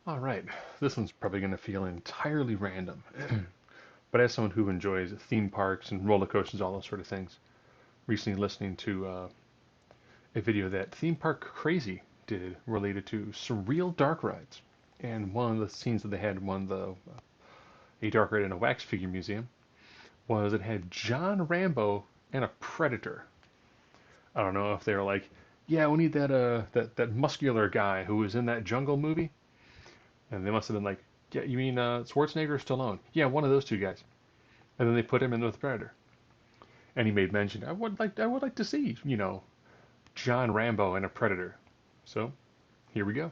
All right, this one's probably going to feel entirely random, but as someone who enjoys theme parks and roller coasters, all those sort of things, recently listening to a video that Theme Park Crazy did related to surreal dark rides. And one of the scenes that they had in one of the a dark ride in a wax figure museum was it had John Rambo and a predator. I don't know if they were like, yeah, we need that muscular guy who was in that jungle movie, and they must have been like, yeah, you mean Schwarzenegger or Stallone? Yeah, one of those two guys. And then they put him in with Predator, and he made mention, I would like to see, John Rambo and a Predator. So here we go.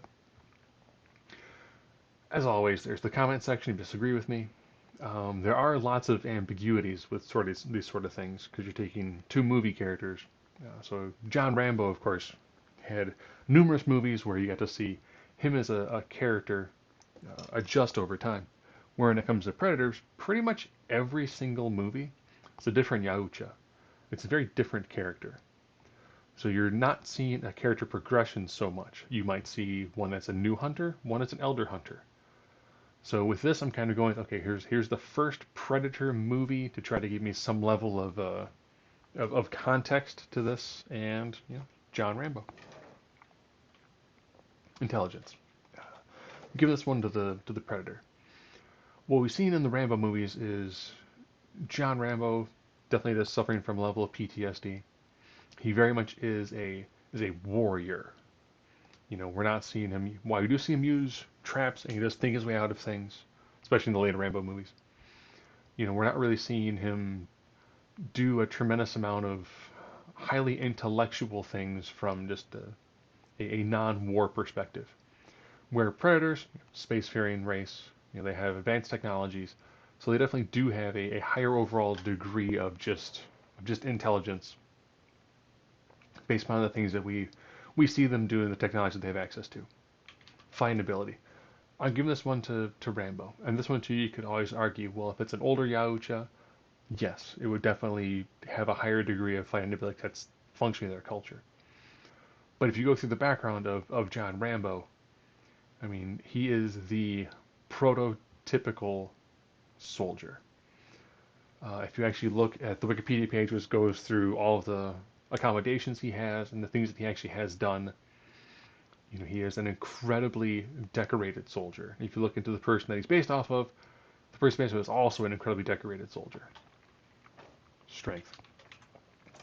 As always, there's the comment section if you disagree with me. There are lots of ambiguities with these sort of things because you're taking two movie characters. So John Rambo, of course, had numerous movies where you got to see him as a character adjust over time. Where when it comes to Predators, pretty much every single movie is a different Yaucha. It's a very different character. So you're not seeing a character progression so much. You might see one that's a new hunter, one that's an elder hunter. So with this, I'm kind of going, okay, here's the first Predator movie to try to give me some level of context to this, and John Rambo, intelligence. Give this one to the Predator. What we've seen in the Rambo movies is John Rambo definitely is suffering from a level of PTSD. He very much is a warrior. We're not seeing him. While we do see him use traps and he does think his way out of things, especially in the later Rambo movies. We're not really seeing him do a tremendous amount of highly intellectual things from just a non-war perspective. Where Predators, spacefaring race, they have advanced technologies, so they definitely do have a higher overall degree of just intelligence based upon the things that we see them do in the technology that they have access to. Fighting ability. I'm giving this one to Rambo. And this one too, you could always argue, well, if it's an older Yaucha, yes, it would definitely have a higher degree of fighting ability that's functioning in their culture. But if you go through the background of John Rambo, I mean, he is the prototypical soldier. If you actually look at the Wikipedia page, which goes through all of the accommodations he has and the things that he actually has done, he is an incredibly decorated soldier. If you look into the person that he's based off of, the person based off is also an incredibly decorated soldier. Strength.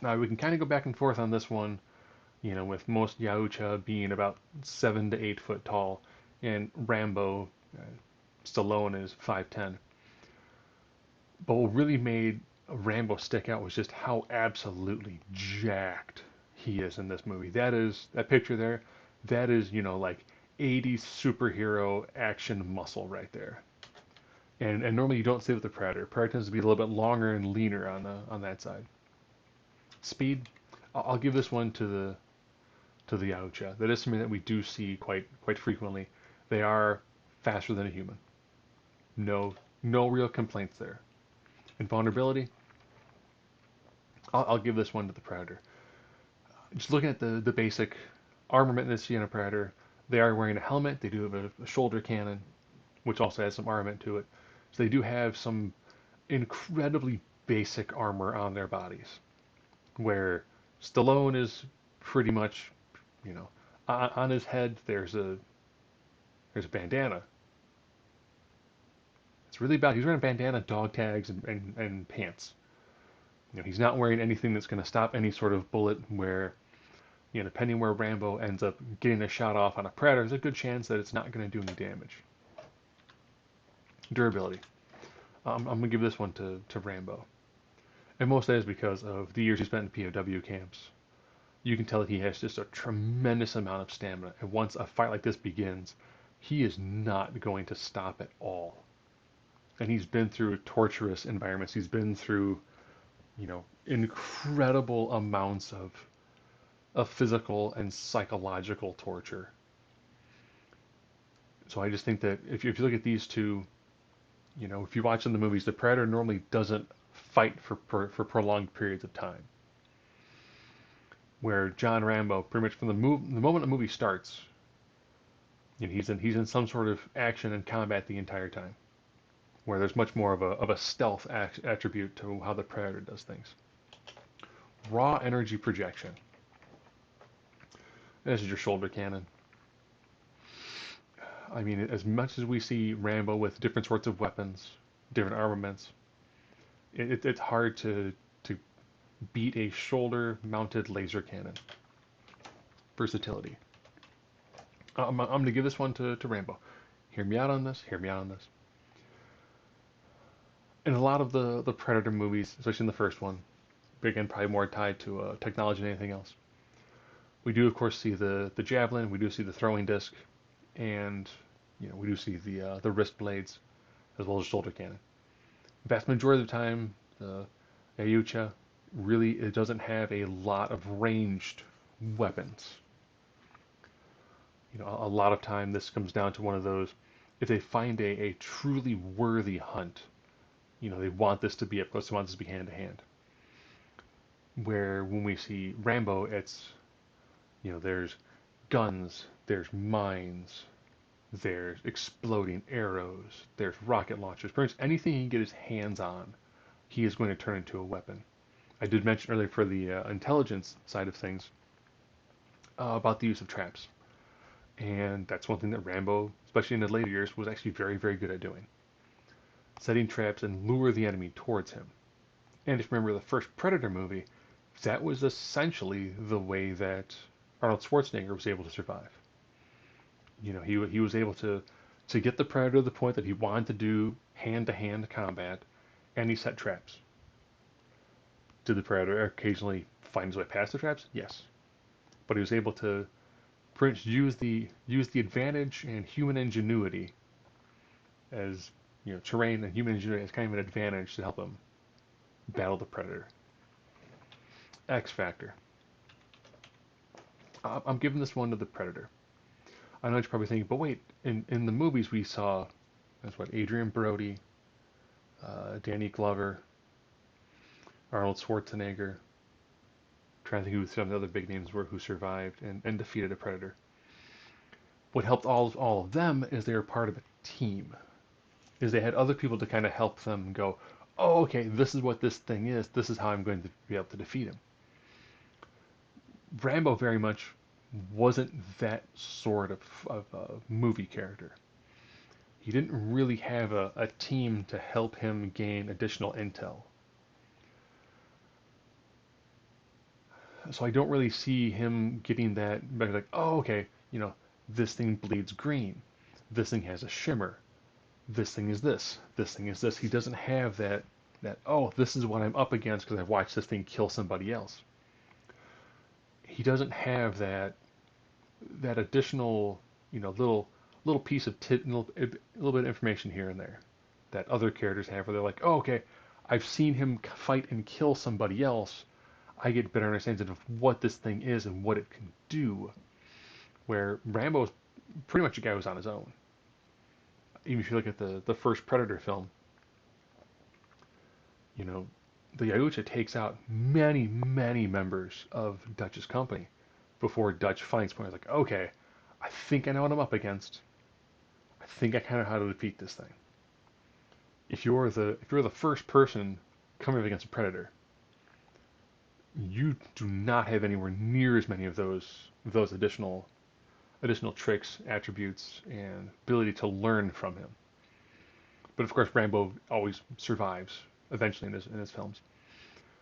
Now we can kind of go back and forth on this one, with most Yaucha being about 7 to 8 foot tall, and Rambo, Stallone is 5'10". But what really made Rambo stick out was just how absolutely jacked he is in this movie. That picture there. That is, like 80s superhero action muscle right there. And normally you don't see it with the Predator. Predator tends to be a little bit longer and leaner on that side. Speed. I'll give this one to the Yautja. That is something that we do see quite frequently. They are faster than a human. No real complaints there. Invulnerability. I'll give this one to the Predator. Just looking at the basic armament in this Predator, they are wearing a helmet. They do have a shoulder cannon, which also has some armament to it. So they do have some incredibly basic armor on their bodies. Where Stallone is pretty much, on his head there's a bandana. It's really bad. He's wearing a bandana, dog tags, and pants. He's not wearing anything that's going to stop any sort of bullet where, depending where Rambo ends up getting a shot off on a Predator, there's a good chance that it's not going to do any damage. Durability. I'm going to give this one to Rambo. And most of that is because of the years he spent in POW camps. You can tell that he has just a tremendous amount of stamina. And once a fight like this begins, he is not going to stop at all. And he's been through torturous environments. He's been through, incredible amounts of physical and psychological torture. So I just think that if you look at these two, if you watch in the movies, the Predator normally doesn't fight for prolonged periods of time. Where John Rambo, pretty much from the moment the movie starts, He's in some sort of action and combat the entire time, where there's much more of a stealth attribute to how the Predator does things. Raw energy projection. This is your shoulder cannon. I mean, as much as we see Rambo with different sorts of weapons, different armaments, it's hard to beat a shoulder-mounted laser cannon. Versatility. I'm going to give this one to Rambo. Hear me out on this. Hear me out on this. In a lot of the Predator movies, especially in the first one, again probably more tied to technology than anything else. We do of course see the javelin. We do see the throwing disc, and we do see the wrist blades as well as shoulder cannon. Vast majority of the time, the Ayucha really it doesn't have a lot of ranged weapons. A lot of time this comes down to one of those. If they find a truly worthy hunt, they want this to be up close. They want this to be hand to hand. Where when we see Rambo, it's there's guns, there's mines, there's exploding arrows, there's rocket launchers. Pretty much anything he can get his hands on, he is going to turn into a weapon. I did mention earlier for the intelligence side of things about the use of traps. And that's one thing that Rambo, especially in the later years, was actually very, very good at doing. Setting traps and lure the enemy towards him. And if you remember the first Predator movie, that was essentially the way that Arnold Schwarzenegger was able to survive. He was able to get the Predator to the point that he wanted to do hand-to-hand combat, and he set traps. Did the Predator occasionally find his way past the traps? Yes. But he was able to pretty much use the advantage and human ingenuity as terrain and human ingenuity as kind of an advantage to help him battle the Predator. X Factor. I'm giving this one to the Predator. I know you're probably thinking, but wait, in the movies we saw, that's what, Adrian Brody, Danny Glover, Arnold Schwarzenegger. I'm trying to think who some of the other big names were who survived and defeated a Predator. What helped all of them is they were part of a team. Is they had other people to kind of help them go, oh, okay, this is what this thing is. This is how I'm going to be able to defeat him. Rambo very much wasn't that sort of movie character. He didn't really have a team to help him gain additional intel. So I don't really see him getting that, like, oh, okay, this thing bleeds green. This thing has a shimmer. This thing is this. This thing is this. He doesn't have that, oh, this is what I'm up against because I've watched this thing kill somebody else. He doesn't have that additional, little piece of little bit of information here and there that other characters have, where they're like, oh, okay, I've seen him fight and kill somebody else. I get better understanding of what this thing is and what it can do. Where Rambo is pretty much a guy who's on his own. Even if you look at the first Predator film, the Yautja takes out many, many members of Dutch's company before Dutch finds point. Like, okay, I think I know what I'm up against. I think I kind of know how to defeat this thing. If you're the first person coming up against a Predator, you do not have anywhere near as many of those additional tricks, attributes, and ability to learn from him. But of course, Rambo always survives eventually in his films.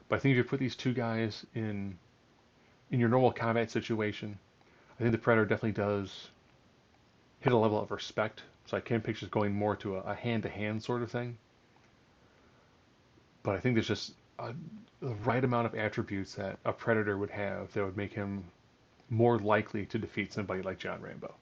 But I think if you put these two guys in your normal combat situation, I think the Predator definitely does hit a level of respect. So I can picture going more to a hand-to-hand sort of thing. But I think there's just the right amount of attributes that a Predator would have that would make him more likely to defeat somebody like John Rambo.